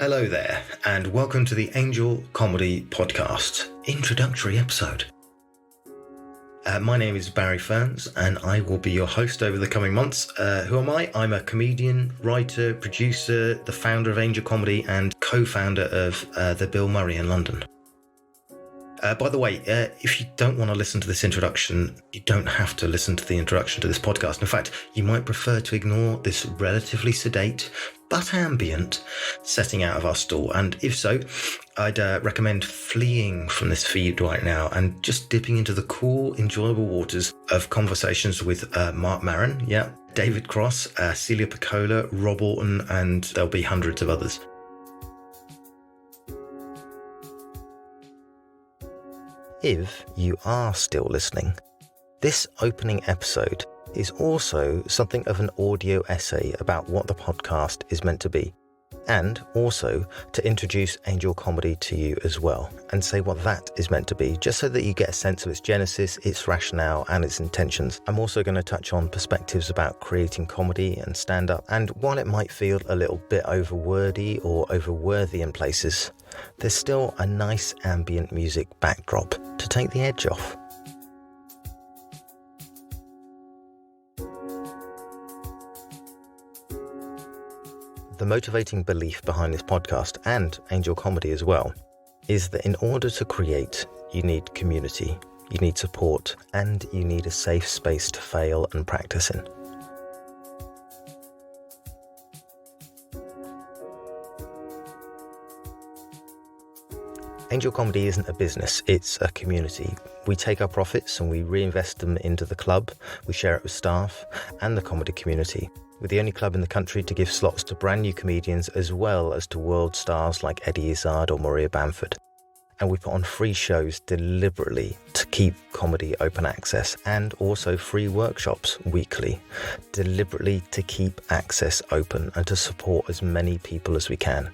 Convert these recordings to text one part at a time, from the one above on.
Hello there, and welcome to the Angel Comedy Podcast, introductory episode. My name is Barry Ferns, and I will be your host over the coming months. Who am I? I'm a comedian, writer, producer, the founder of Angel Comedy, and co-founder of the Bill Murray in London. By the way, if you don't want to listen to this introduction, you don't have to listen to the introduction to this podcast. In fact, you might prefer to ignore this relatively sedate but ambient setting out of our stall. And if so, I'd recommend fleeing from this feed right now and just dipping into the cool, enjoyable waters of conversations with Mark Maron, David Cross, Celia Piccola, Rob Orton, and there'll be hundreds of others. If you are still listening, this opening episode is also something of an audio essay about what the podcast is meant to be, and also to introduce Angel Comedy to you as well, and say what that is meant to be, just so that you get a sense of its genesis, its rationale, and its intentions. I'm also going to touch on perspectives about creating comedy and stand-up, and while it might feel a little bit overwordy or overworthy in places, there's still a nice ambient music backdrop to take the edge off. The motivating belief behind this podcast, and Angel Comedy as well, is that in order to create, you need community, you need support, and you need a safe space to fail and practice in. Angel Comedy isn't a business, it's a community. We take our profits and we reinvest them into the club, we share it with staff and the comedy community. We're the only club in the country to give slots to brand new comedians as well as to world stars like Eddie Izzard or Maria Bamford. And we put on free shows deliberately to keep comedy open access, and also free workshops weekly, deliberately to keep access open and to support as many people as we can.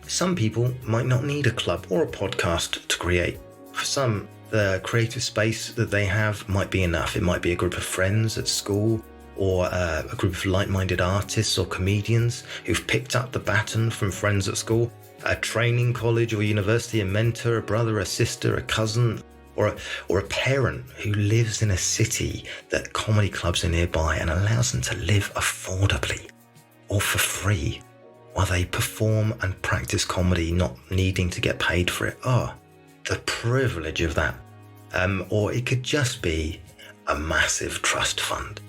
Some people might not need a club or a podcast to create. For some, the creative space that they have might be enough. It might be a group of friends at school, or a group of like-minded artists or comedians who've picked up the baton from friends at school, a training college or university, a mentor, a brother, a sister, a cousin, or a parent who lives in a city that comedy clubs are nearby and allows them to live affordably or for free while they perform and practice comedy, not needing to get paid for it. Oh, the privilege of that. Or it could just be a massive trust fund.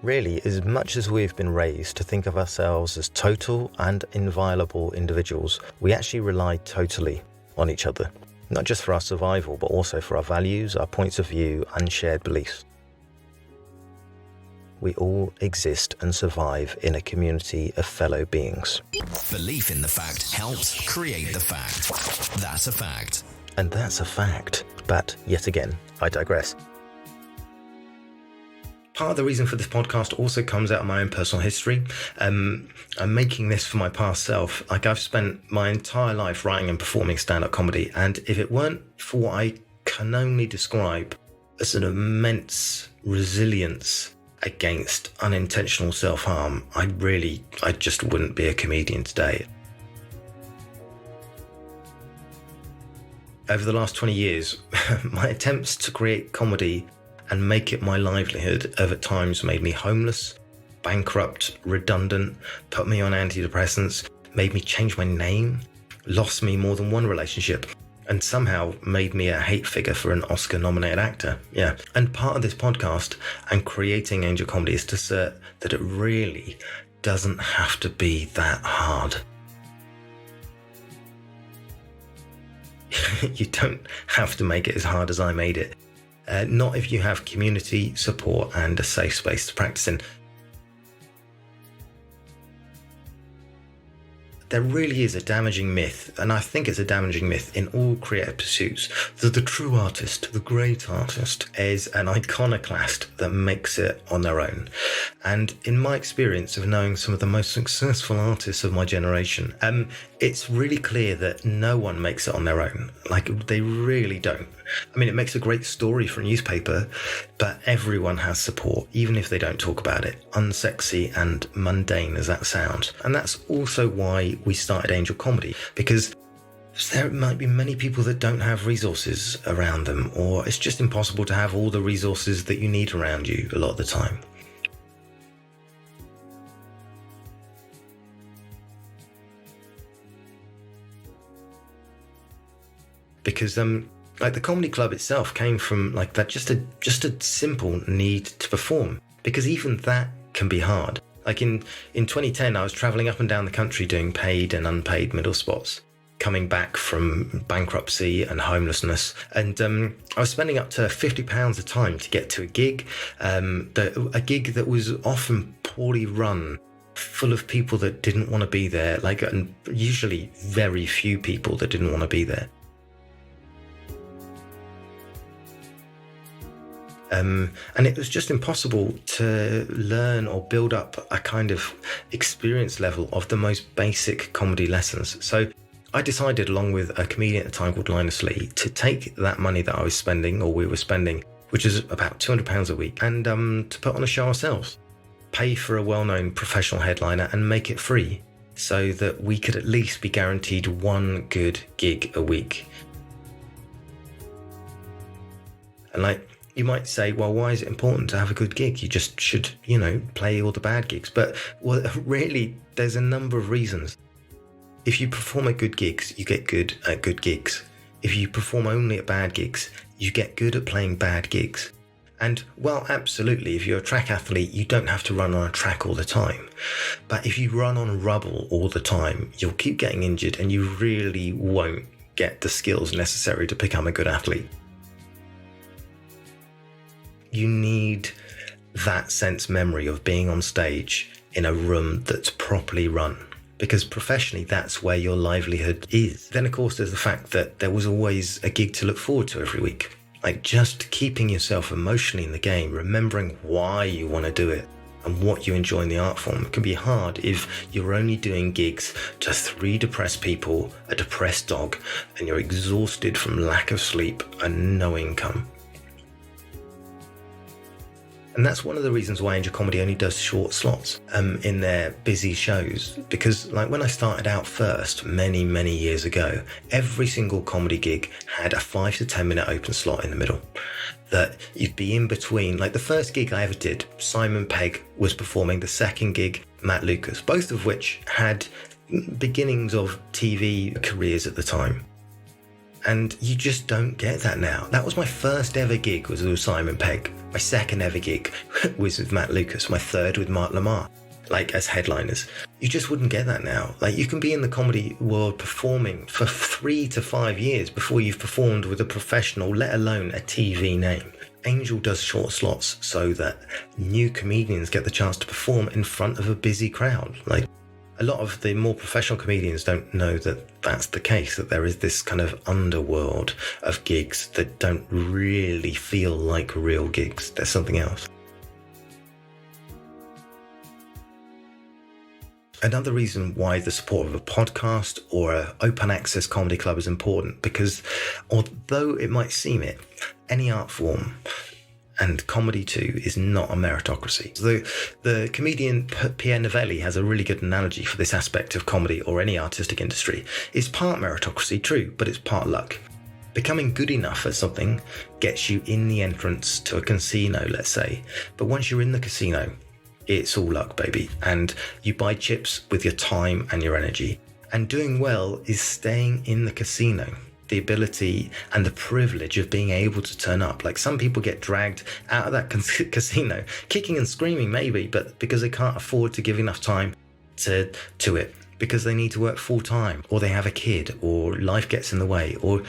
Really, as much as we've been raised to think of ourselves as total and inviolable individuals, we actually rely totally on each other, not just for our survival, but also for our values, our points of view, and shared beliefs. We all exist and survive in a community of fellow beings. Belief in the fact helps create the fact. That's a fact. And that's a fact. But yet again, I digress. Part of the reason for this podcast also comes out of my own personal history. I'm making this for my past self. I've spent my entire life writing and performing stand-up comedy, and if it weren't for what I can only describe as an immense resilience against unintentional self-harm, I just wouldn't be a comedian today. Over the last 20 years, my attempts to create comedy and make it my livelihood have at times made me homeless, bankrupt, redundant, put me on antidepressants, made me change my name, lost me more than one relationship, and somehow made me a hate figure for an Oscar-nominated actor. Yeah. And part of this podcast and creating Angel Comedy is to assert that it really doesn't have to be that hard. You don't have to make it as hard as I made it. Not if you have community support and a safe space to practice in. there really is a damaging myth, and I think it's a damaging myth in all creative pursuits, that the true artist, the great artist, is an iconoclast that makes it on their own. And in my experience of knowing some of the most successful artists of my generation, it's really clear that no one makes it on their own. Like, they really don't. I mean, it makes a great story for a newspaper, but everyone has support, even if they don't talk about it, unsexy and mundane as that sounds. And that's also why we started Angel Comedy, because there might be many people that don't have resources around them, or it's just impossible to have all the resources that you need around you a lot of the time. Because like the comedy club itself came from like that, just a simple need to perform, because even that can be hard. Like in 2010, I was traveling up and down the country doing paid and unpaid middle spots, coming back from bankruptcy and homelessness, and I was spending up to £50 a time to get to a gig, a gig that was often poorly run, full of people that didn't want to be there, and usually very few people that didn't want to be there. And it was just impossible to learn or build up a kind of experience level of the most basic comedy lessons. So I decided, along with a comedian at the time called Linus Lee, to take that money that I was spending, or we were spending, which is about £200 a week, and to put on a show ourselves, pay for a well-known professional headliner and make it free, so that we could at least be guaranteed one good gig a week. And you might say, well, why is it important to have a good gig? You just should, play all the bad gigs. But really, there's a number of reasons. If you perform at good gigs, you get good at good gigs. If you perform only at bad gigs, you get good at playing bad gigs. And, well, absolutely, if you're a track athlete, you don't have to run on a track all the time. But if you run on rubble all the time, you'll keep getting injured and you really won't get the skills necessary to become a good athlete. You need that sense memory of being on stage in a room that's properly run, because professionally, that's where your livelihood is. Then, of course, there's the fact that there was always a gig to look forward to every week. Just keeping yourself emotionally in the game, remembering why you want to do it and what you enjoy in the art form. It can be hard if you're only doing gigs to 3 depressed people, a depressed dog, and you're exhausted from lack of sleep and no income. And that's one of the reasons why Angel Comedy only does short slots in their busy shows. Because when I started out first, many, many years ago, every single comedy gig had a 5 to 10 minute open slot in the middle that you'd be in between. Like the first gig I ever did, Simon Pegg was performing. The second gig, Matt Lucas, both of which had beginnings of TV careers at the time. And you just don't get that now. That was my first ever gig, was with Simon Pegg. My second ever gig was with Matt Lucas. My third with Mark Lamar, as headliners. You just wouldn't get that now. You can be in the comedy world performing for 3 to 5 years before you've performed with a professional, let alone a TV name. Angel does short slots so that new comedians get the chance to perform in front of a busy crowd. A lot of the more professional comedians don't know that that's the case, that there is this kind of underworld of gigs that don't really feel like real gigs. There's something else. Another reason why the support of a podcast or an open access comedy club is important, because although it might seem it, any art form, and comedy too, is not a meritocracy. The comedian Pierre Novelli has a really good analogy for this aspect of comedy or any artistic industry. It's part meritocracy, true, but it's part luck. Becoming good enough at something gets you in the entrance to a casino, let's say. But once you're in the casino, it's all luck, baby. And you buy chips with your time and your energy. And doing well is staying in the casino. The ability and the privilege of being able to turn up. Some people get dragged out of that casino, kicking and screaming maybe, but because they can't afford to give enough time to it, because they need to work full time, or they have a kid, or life gets in the way, or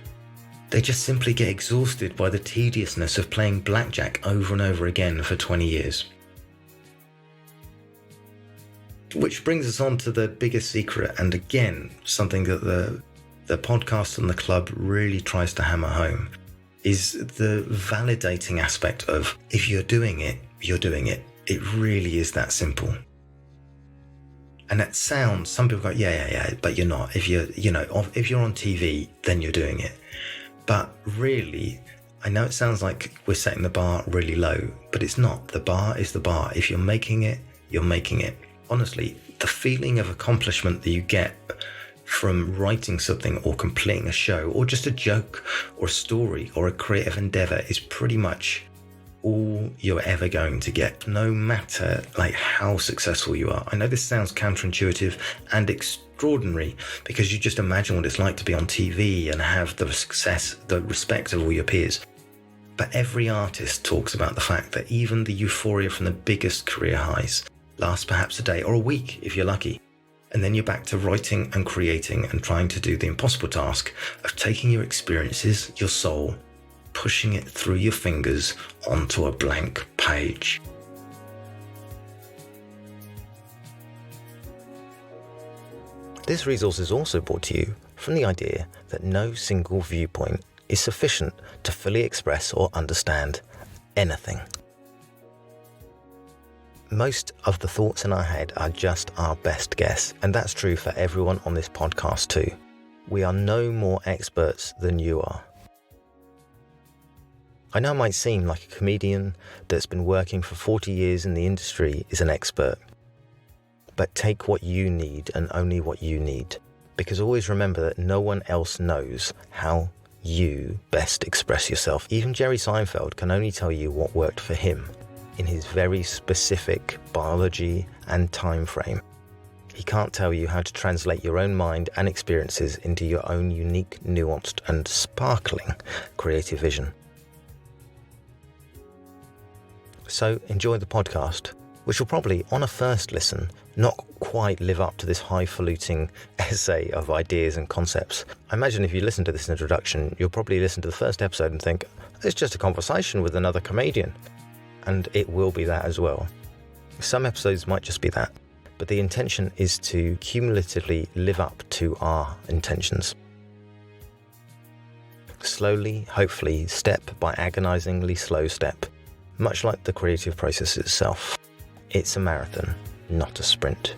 they just simply get exhausted by the tediousness of playing blackjack over and over again for 20 years. Which brings us on to the biggest secret, and again, something that the podcast and the club really tries to hammer home, is the validating aspect of, if you're doing it, you're doing it. It really is that simple. And that sounds, some people go, yeah, but you're not. If you're on TV, then you're doing it. But really, I know it sounds like we're setting the bar really low, but it's not. The bar is the bar. If you're making it, you're making it. Honestly, the feeling of accomplishment that you get from writing something or completing a show or just a joke or a story or a creative endeavor is pretty much all you're ever going to get, no matter how successful you are. I know this sounds counterintuitive and extraordinary, because you just imagine what it's like to be on TV and have the success, the respect of all your peers. But every artist talks about the fact that even the euphoria from the biggest career highs lasts perhaps a day or a week if you're lucky. And then you're back to writing and creating and trying to do the impossible task of taking your experiences, your soul, pushing it through your fingers onto a blank page. This resource is also brought to you from the idea that no single viewpoint is sufficient to fully express or understand anything. Most of the thoughts in our head are just our best guess, and that's true for everyone on this podcast too. We are no more experts than you are. I know it might seem like a comedian that's been working for 40 years in the industry is an expert, but take what you need and only what you need, because always remember that no one else knows how you best express yourself. Even Jerry Seinfeld can only tell you what worked for him in his very specific biology and time frame. He can't tell you how to translate your own mind and experiences into your own unique, nuanced and sparkling creative vision. So enjoy the podcast, which will probably, on a first listen, not quite live up to this highfalutin essay of ideas and concepts. I imagine if you listen to this introduction, you'll probably listen to the first episode and think, it's just a conversation with another comedian. And it will be that as well. Some episodes might just be that, but the intention is to cumulatively live up to our intentions. Slowly, hopefully, step by agonizingly slow step, much like the creative process itself. It's a marathon, not a sprint.